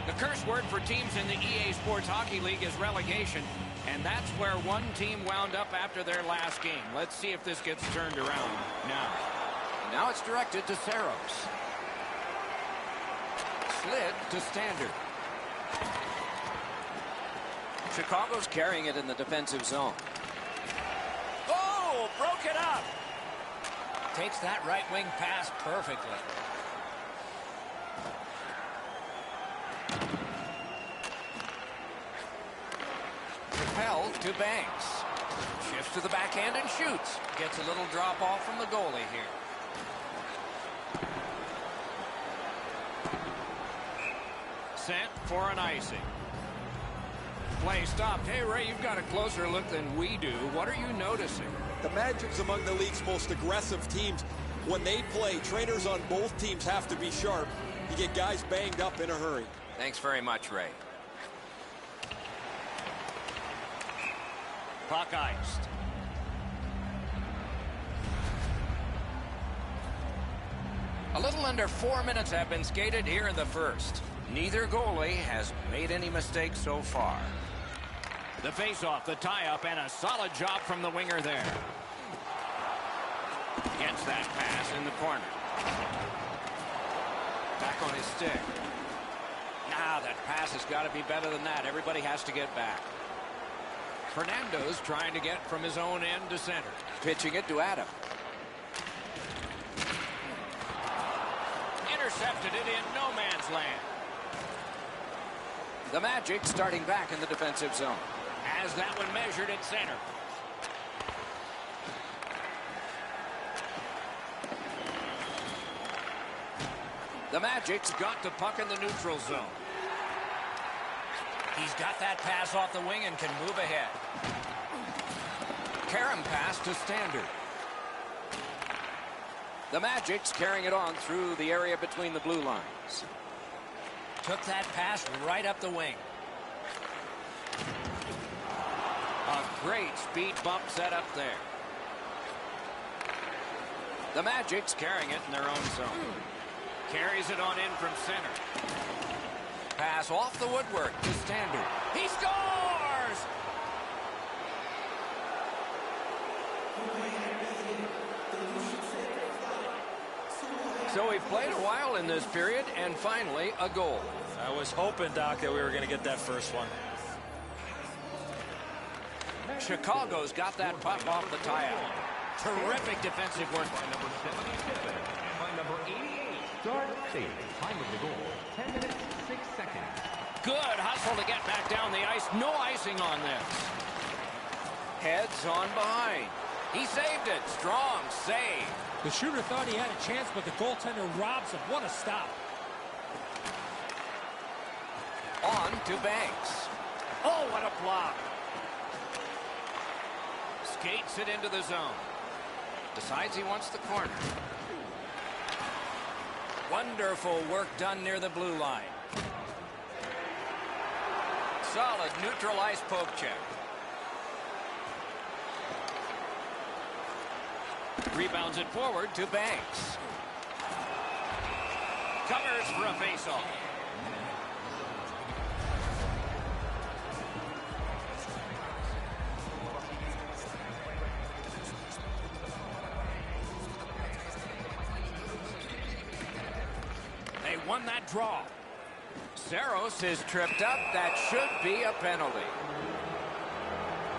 The curse word for teams in the EA Sports Hockey League is relegation, and that's where one team wound up after their last game. Let's see if this gets turned around now. Now it's directed to Saros. Slid to Standard. Chicago's carrying it in the defensive zone. Oh, broke it up. Takes that right wing pass perfectly. Propelled to Banks. Shifts to the backhand and shoots. Gets a little drop off from the goalie here. Sent for an icing. Play stopped. Hey, Ray, you've got a closer look than we do. What are you noticing? The Magic's among the league's most aggressive teams. When they play, trainers on both teams have to be sharp. You get guys banged up in a hurry. Thanks very much, Ray. Puck iced. A little under 4 minutes have been skated here in the first. Neither goalie has made any mistakes so far. The face-off, the tie-up, and a solid job from the winger there. Gets that pass in the corner. Back on his stick. Now that pass has got to be better than that. Everybody has to get back. Fernando's trying to get from his own end to center. Pitching it to Adam. Intercepted it in no man's land. The Magic starting back in the defensive zone. Has that one measured at center. The Magic's got the puck in the neutral zone. He's got that pass off the wing and can move ahead. Karam pass to Standard. The Magic's carrying it on through the area between the blue lines. Took that pass right up the wing. A great speed bump set up there. The Magic's carrying it in their own zone. Carries it on in from center. Pass off the woodwork to Standard. He scores! So we've played a while in this period, and finally a goal. I was hoping, Doc, that we were going to get that first one. Chicago's got that puck off the tie-out. Terrific defensive work. By number 77 and by number 88. Start safe. Time of the goal, 10 minutes, 6 seconds. Good hustle to get back down the ice. No icing on this. Heads on behind. He saved it. Strong save. The shooter thought he had a chance, but the goaltender robs him. What a stop. On to Banks. Oh, what a block. Skates it into the zone. Decides he wants the corner. Wonderful work done near the blue line. Solid neutral ice poke check. Rebounds it forward To Banks. Covers for a face-off. They won that draw. Saros is tripped up. That should be a penalty.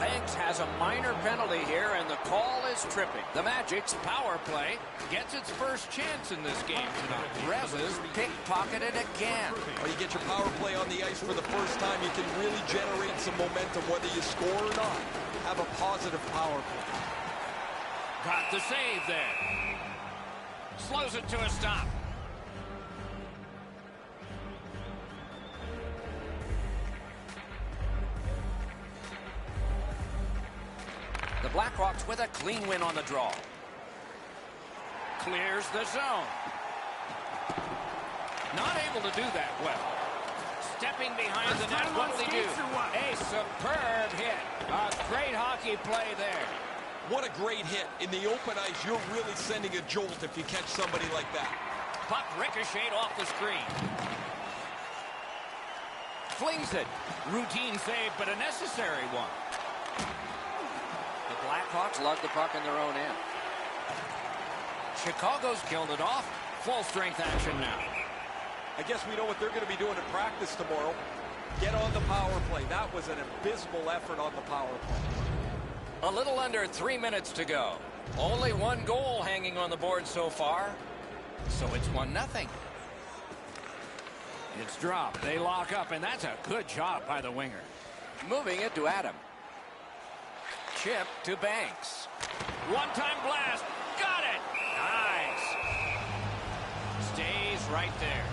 Banks has a minor penalty here, and the call is tripping. The Magic's power play gets its first chance in this game tonight. Reza's pickpocketed again. When you get your power play on the ice for the first time, you can really generate some momentum, whether you score or not. Have a positive power play. Got the save there. Slows it to a stop. The Blackhawks with a clean win on the draw. Clears the zone. Not able to do that well. Stepping behind the net, what will he do? A superb hit. A great hockey play there. What a great hit. In the open ice, you're really sending a jolt if you catch somebody like that. Puck ricocheted off the screen. Flings it. Routine save, but a necessary one. The Blackhawks lug the puck in their own end. Chicago's killed it off. Full strength action now. I guess we know what they're going to be doing in practice tomorrow. Get on the power play. That was an abysmal effort on the power play. A little under 3 minutes to go. Only one goal hanging on the board so far. So it's 1-0. It's dropped. They lock up, and that's a good job by the winger. Moving it to Adam. Chip to Banks. One-time blast. Got it. Nice. Stays right there.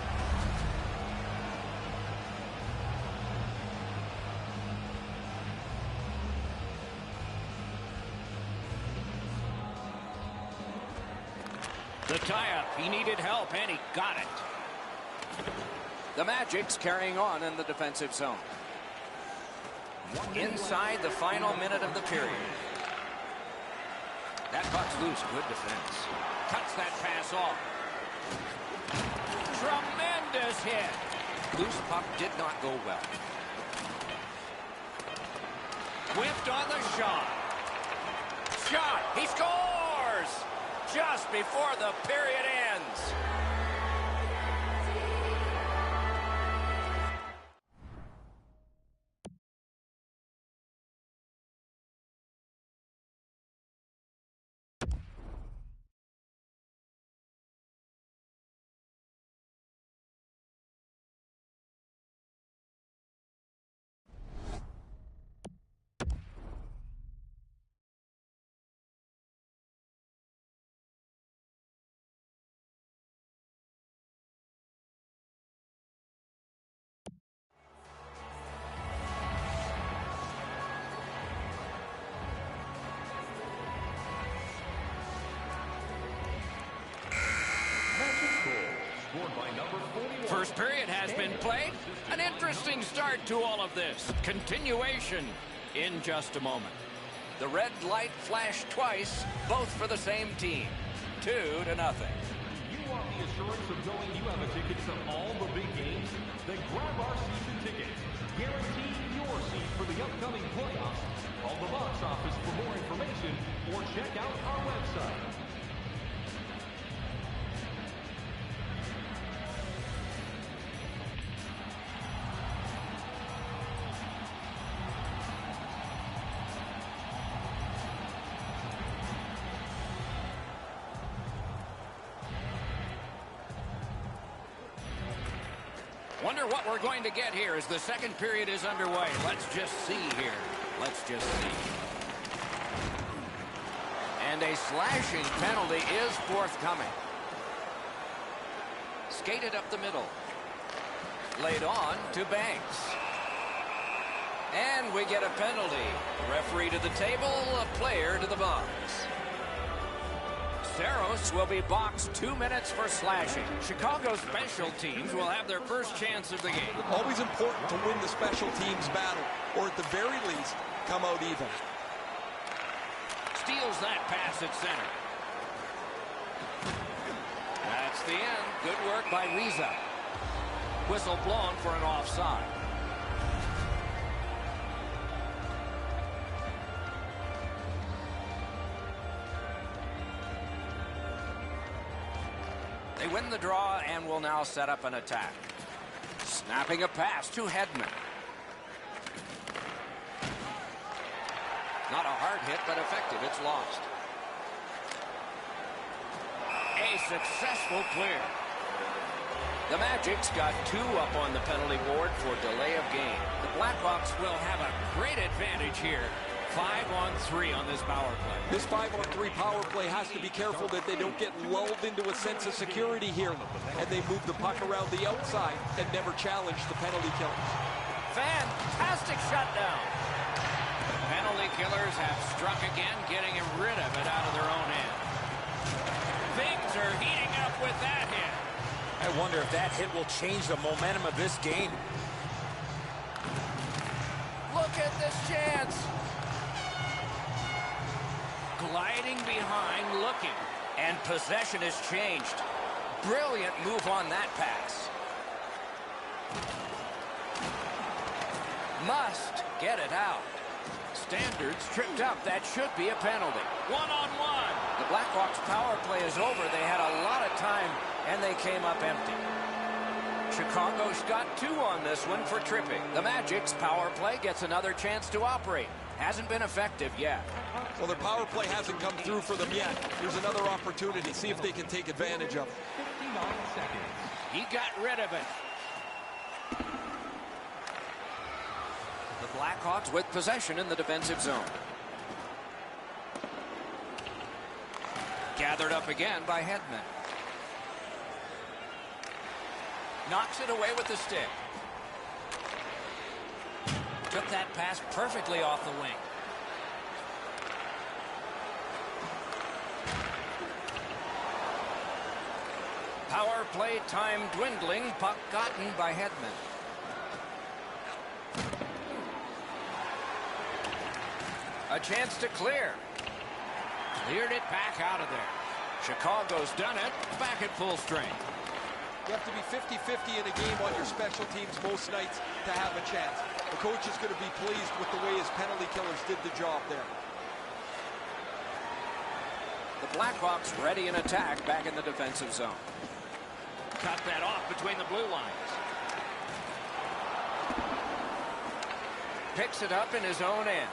The tie-up. He needed help, and he got it. The Magic's carrying on in the defensive zone. Inside the final minute of the period. That puck's loose. Good defense. Cuts that pass off. Tremendous hit. Loose puck did not go well. Whipped on the shot. Shot. He scores! Just before the period ends. First period has been played. An interesting start to all of this. Continuation in just a moment. The red light flashed twice, both for the same team. 2-0. You want the assurance of knowing you have a ticket to all the big games? Then grab our season tickets. Guarantee your seat for the upcoming playoffs. Call the box office for more information or check out our website. Wonder what we're going to get here as the second period is underway. Let's just see here. Let's just see. And a slashing penalty is forthcoming. Skated up the middle. Laid on to Banks. And we get a penalty. Referee to the table, a player to the box. Saros will be boxed 2 minutes for slashing. Chicago special teams will have their first chance of the game. Always important to win the special teams battle, or at the very least, come out even. Steals that pass at center. That's the end. Good work by Riza. Whistle blown for an offside. They win the draw and will now set up an attack. Snapping a pass to Hedman. Not a hard hit, but effective. It's lost. A successful clear. The Magic's got 2 up on the penalty board for delay of game. The Blackhawks will have a great advantage here. 5-on-3 on this power play. This 5-on-3 power play has to be careful that they don't get lulled into a sense of security here, and they move the puck around the outside and never challenge the penalty killers. Fantastic shutdown. Penalty killers have struck again, getting rid of it out of their own end. Things are heating up with that hit. I wonder if that hit will change the momentum of this game. Look at this chance. Gliding behind, looking. And possession has changed. Brilliant move on that pass. Must get it out. Standards tripped up. That should be a penalty. One-on-one. The Blackhawks power play is over. They had a lot of time, and they came up empty. Chicago's got 2 on this one for tripping. The Magic's power play gets another chance to operate. Hasn't been effective yet. Well, their power play hasn't come through for them yet. Here's another opportunity. See if they can take advantage of it. 59 seconds. He got rid of it. The Blackhawks with possession in the defensive zone. Gathered up again by Hedman. Knocks it away with the stick. Took that pass perfectly off the wing. Power play time dwindling. Puck gotten by Hedman. A chance to clear. Cleared it back out of there. Chicago's done it. Back at full strength. You have to be 50-50 in a game on your special teams most nights to have a chance. The coach is going to be pleased with the way his penalty killers did the job there. The Blackhawks ready in attack back in the defensive zone. Cut that off between the blue lines. Picks it up in his own end.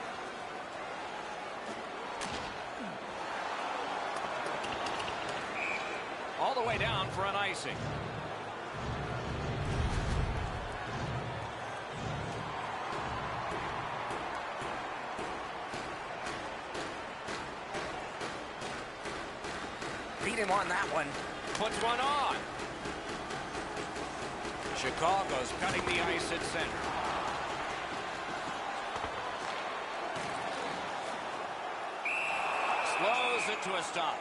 All the way down for an icing. Beat him on that one. Puts one on. Chicago's Cutting the ice at center. Slows it to a stop.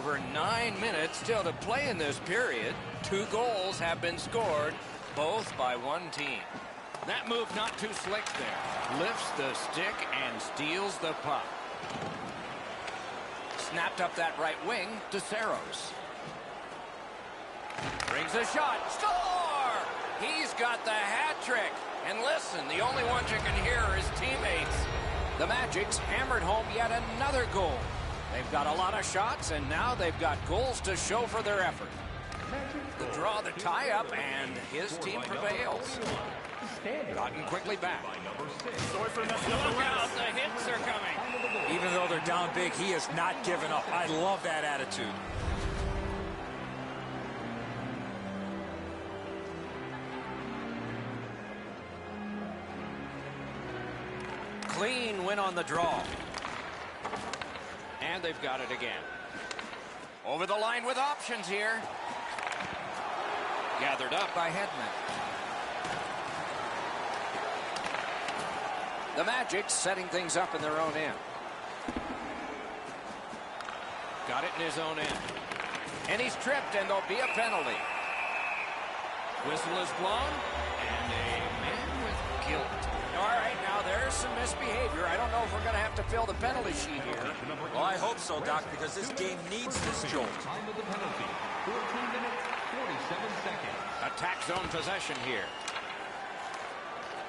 over 9 minutes still to play in this period. 2 goals have been scored, both by one team. That move not too slick there. Lifts the stick and steals the puck. Snapped up that right wing to Saros. Brings a shot. Score! He's got the hat trick. And listen, the only ones you can hear are his teammates. The Magic's hammered home yet another goal. They've got a lot of shots, and now they've got goals to show for their effort. The draw, the tie-up, and his team prevails. Gotten quickly back. Look out, the hits are coming. Even though they're down big, he has not given up. I love that attitude. Clean win on the draw. And they've got it again. Over the line with options here. Gathered up by Hedman. The Magic setting things up in their own end. Got it in his own end. And he's tripped, and there'll be a penalty. Whistle is blown, and a man with guilt. All right, now there's some misbehavior. I don't know if we're going to have to fill the penalty sheet here. Well, I hope so, Doc, because this game needs this jolt. Time of the penalty, 14 minutes, 47 seconds. Attack zone possession here.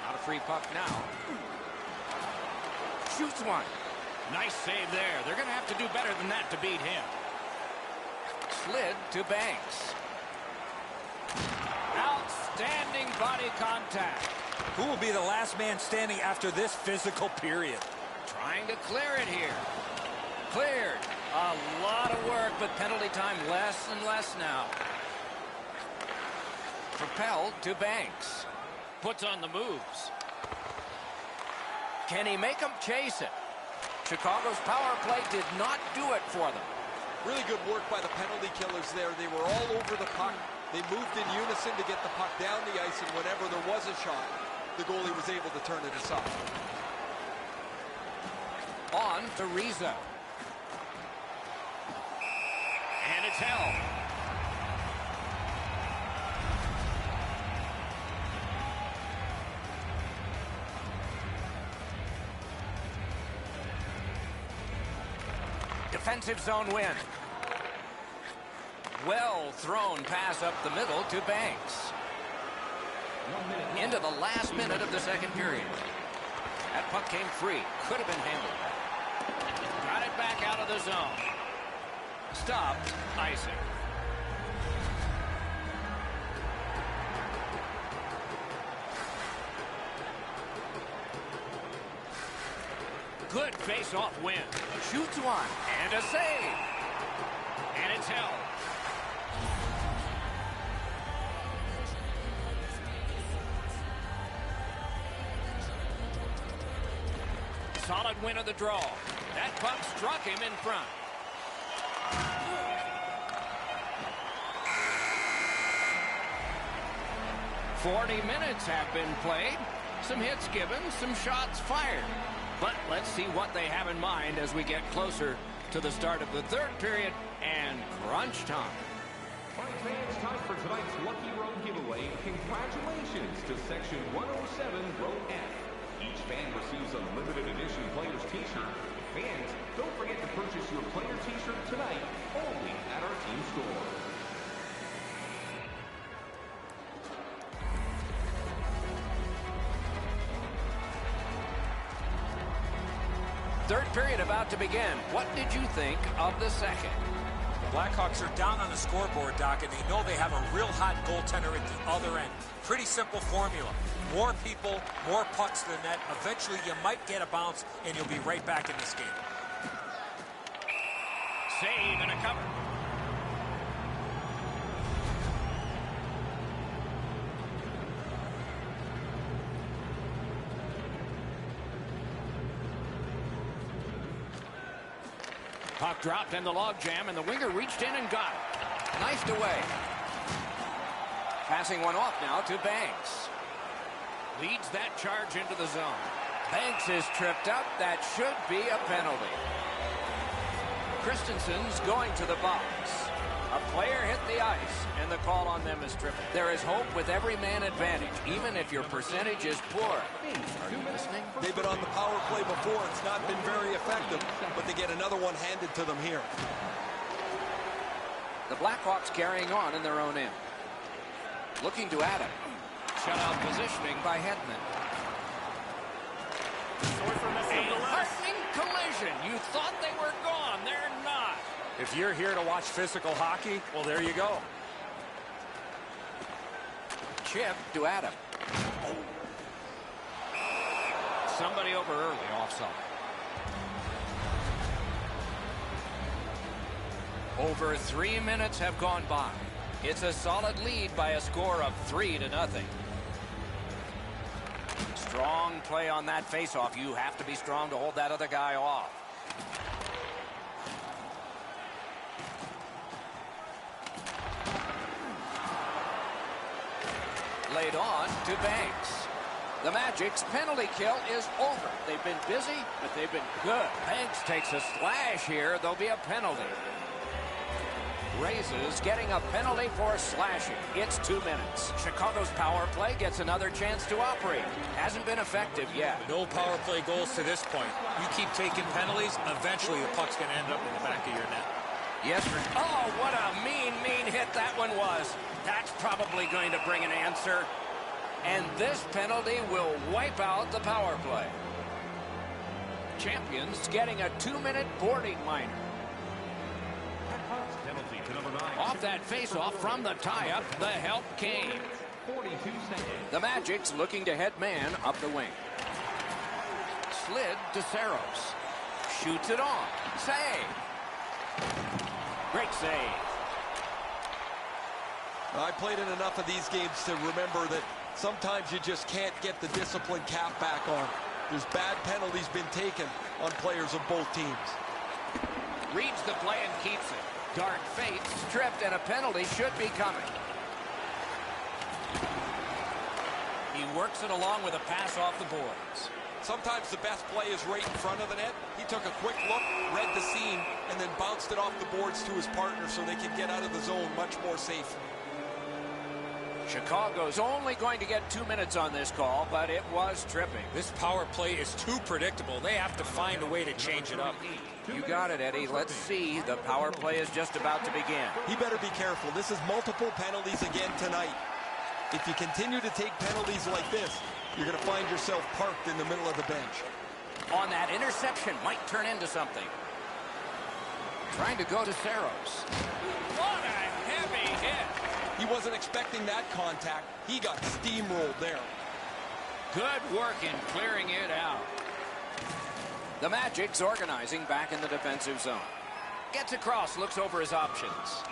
Not a free puck now. Shoots one. Nice save there. They're going to have to do better than that to beat him. Slid to Banks. Outstanding body contact. Who will be the last man standing after this physical period? Trying to clear it here. Cleared. A lot of work, but penalty time less and less now. Propelled to Banks. Puts on the moves. Can he make them chase it? Chicago's power play did not do it for them. Really good work by the penalty killers there. They were all over the puck. They moved in unison to get the puck down the ice, and whenever there was a shot, the goalie was able to turn it aside. On to Reza. And it's held. Defensive zone win. Well thrown pass up the middle to Banks. Into the last minute of the second period. That puck came free. Could have been handled. Got it back out of the zone. Stopped icing. Good face-off win. Shoots one. And a save. And it's held. Solid win of the draw. That puck struck him in front. "40 minutes have been played. Some hits given, some shots fired. But let's see what they have in mind as we get closer to the start of the third period and crunch time." All right, fans, time for tonight's Lucky Road giveaway. Congratulations to Section 107, Row F. Each fan receives a limited edition player's t-shirt. Fans, don't forget to purchase your player t-shirt tonight only at our team store. Third period about to begin. What did you think of the second? The Blackhawks are down on the scoreboard, Doc, and they know they have a real hot goaltender at the other end. Pretty simple formula. More people, more pucks to the net. Eventually, you might get a bounce, and you'll be right back in this game. Save and a cover. Puck dropped in the logjam, and the winger reached in and got it. Knifed away. Passing one off now to Banks. Leads that charge into the zone. Banks is tripped up. That should be a penalty. Christensen's going to the box. A player hit the ice, and the call on them is tripping. There is hope with every man advantage, even if your percentage is poor. Are you listening? They've been on the power play before. It's not been very effective, but they get another one handed to them here. The Blackhawks carrying on in their own end. Looking to Adam. Shutout positioning by Hedman. A heartening collision. You thought they were gone. They're not. If you're here to watch physical hockey, well, there you go. Chip to Adam. Somebody over early, offside. Over 3 minutes have gone by. It's a solid lead by a score of 3-0. Strong play on that faceoff. You have to be strong to hold that other guy off. Laid on to Banks. The Magic's penalty kill is over. They've been busy, but they've been good. Banks takes a slash here. There'll be a penalty. Raises getting a penalty for slashing. It's 2 minutes. Chicago's power play gets another chance to operate. Hasn't been effective yet. No power play goals to this point. You keep taking penalties, eventually the puck's going to end up in the back of your net. Yes, sir. Oh, what a mean hit that one was. That's probably going to bring an answer. And this penalty will wipe out the power play. Champions getting a 2-minute boarding minor. Penalty to number 9. Off that face-off from the tie-up, the help came. 42 seconds. The Magic's looking to head man up the wing. Slid to Saros. Shoots it on. Save. Great save. I played in enough of these games to remember that sometimes you just can't get the discipline cap back on. There's bad penalties been taken on players of both teams. Reads the play and keeps it. Dark fates stripped, and a penalty should be coming. He works it along with a pass off the boards. Sometimes the best play is right in front of the net. He took a quick look, read the scene, and then bounced it off the boards to his partner so they could get out of the zone much more safely. Chicago's only going to get 2 minutes on this call, but it was tripping. This power play is too predictable. They have to find a way to change it up. You got it, Eddie. Let's see. The power play is just about to begin. He better be careful. This is multiple penalties again tonight. If you continue to take penalties like this, you're going to find yourself parked in the middle of the bench. On that interception might turn into something. Trying to go to Saros. What a heavy hit. He wasn't expecting that contact. He got steamrolled there. Good work in clearing it out. The Magic's organizing back in the defensive zone. Gets across, looks over his options.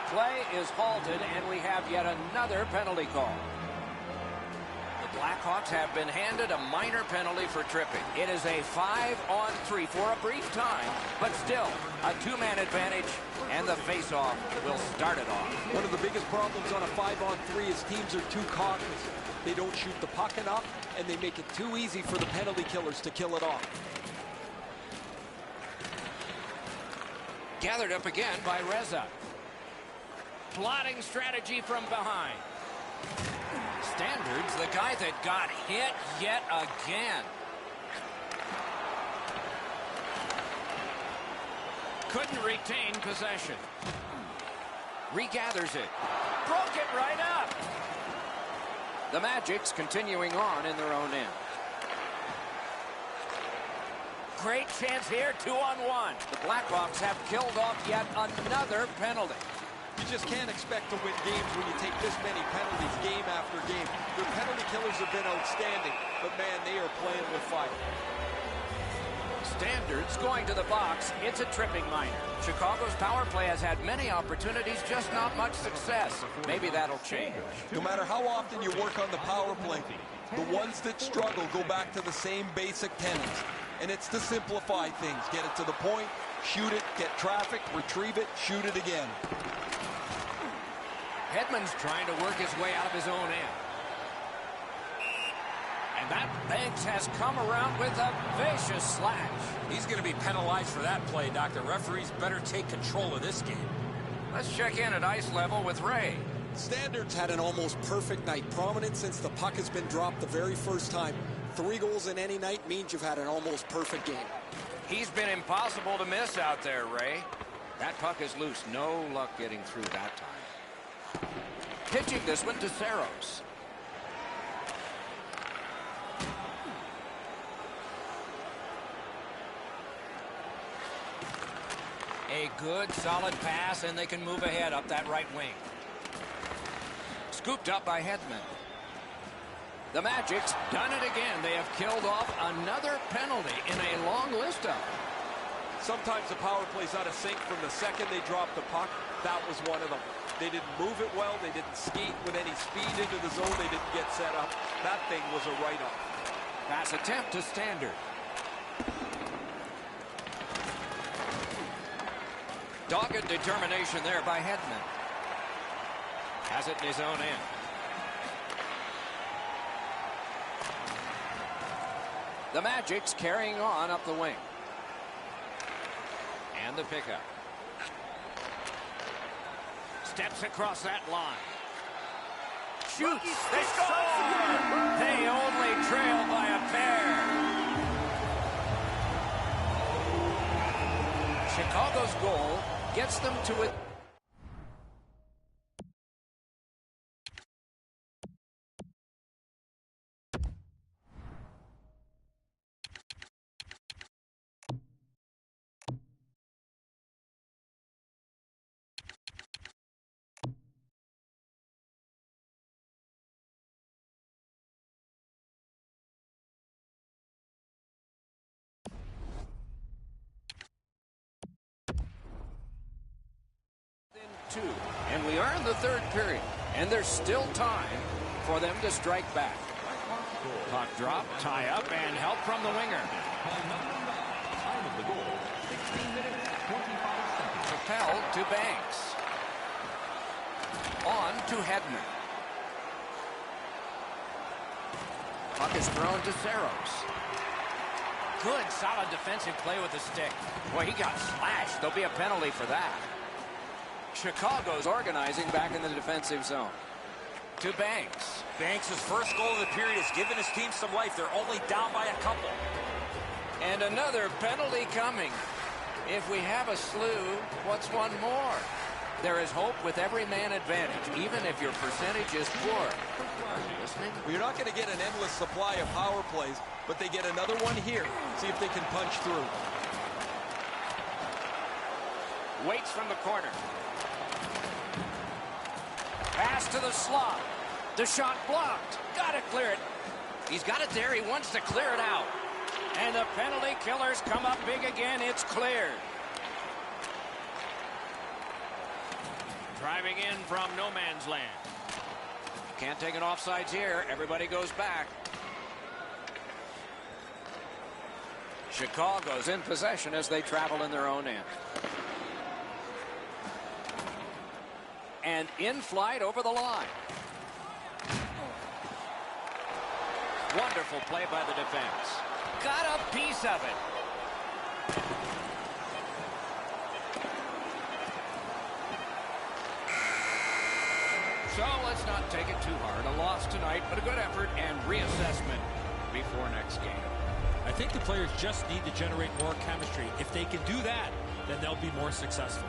Play is halted, and we have yet another penalty call. The Blackhawks have been handed a minor penalty for tripping. It is a 5-on-3 for a brief time, but still a two-man advantage, and the face-off will start it off. One of the biggest problems on a 5-on-3 is teams are too cognizant. They don't shoot the puck enough, and they make it too easy for the penalty killers to kill it off. Gathered up again by Reza. Plotting strategy from behind. Standards, the guy that got hit yet again. Couldn't retain possession. Regathers it. Broke it right up. The Magic's continuing on in their own end. Great chance here, 2-on-1. The Blackhawks have killed off yet another penalty. You just can't expect to win games when you take this many penalties game after game. Their penalty killers have been outstanding, but man, they are playing with fire. Standards going to the box. It's a tripping minor. Chicago's power play has had many opportunities, just not much success. Maybe that'll change. No matter how often you work on the power play, the ones that struggle go back to the same basic tenets. And it's to simplify things. Get it to the point, shoot it, get traffic, retrieve it, shoot it again. Hedman's trying to work his way out of his own end. And that Banks has come around with a vicious slash. He's going to be penalized for that play, Doc. The referees better take control of this game. Let's check in at ice level with Ray. Standards had an almost perfect night. Prominent since the puck has been dropped the very first time. 3 goals in any night means you've had an almost perfect game. He's been impossible to miss out there, Ray. That puck is loose. No luck getting through that time. Pitching this one to Saros. A good, solid pass, and they can move ahead up that right wing. Scooped up by Hedman. The Magic's done it again. They have killed off another penalty in a long list of them. Sometimes the power play's out of sync from the second they drop the puck. That was one of them. They didn't move it well. They didn't skate with any speed into the zone. They didn't get set up. That thing was a write-off. Pass attempt to Standard. Dogged determination there by Hedman. Has it in his own end. The Magic's carrying on up the wing. And the pickup. Steps across that line. Shoots. They score! They only trail by a pair. Chicago's goal gets them to it. And we are in the third period, and there's still time for them to strike back. Puck drop, tie up, and help from the winger. Time of the goal, 16 minutes, 25 seconds. Propelled to Banks. On to Hedman. Puck is thrown to Saros. Good, solid defensive play with the stick. Boy, he got slashed. There'll be a penalty for that. Chicago's organizing back in the defensive zone. To Banks. Banks' first goal of the period has given his team some life. They're only down by a couple. And another penalty coming. If we have a slew, what's one more? There is hope with every man advantage, even if your percentage is poor. Are you listening? Well, you're not going to get an endless supply of power plays, but they get another one here. See if they can punch through. Waits from the corner. Pass to the slot. The shot blocked. Got to clear it. He's got it there. He wants to clear it out. And the penalty killers come up big again. It's cleared. Driving in from no man's land. Can't take an offsides here. Everybody goes back. Chicago's in possession as they travel in their own end. And in flight over the line. Wonderful play by the defense. Got a piece of it. So let's not take it too hard. A loss tonight, but a good effort and reassessment before next game. I think the players just need to generate more chemistry. If they can do that, then they'll be more successful.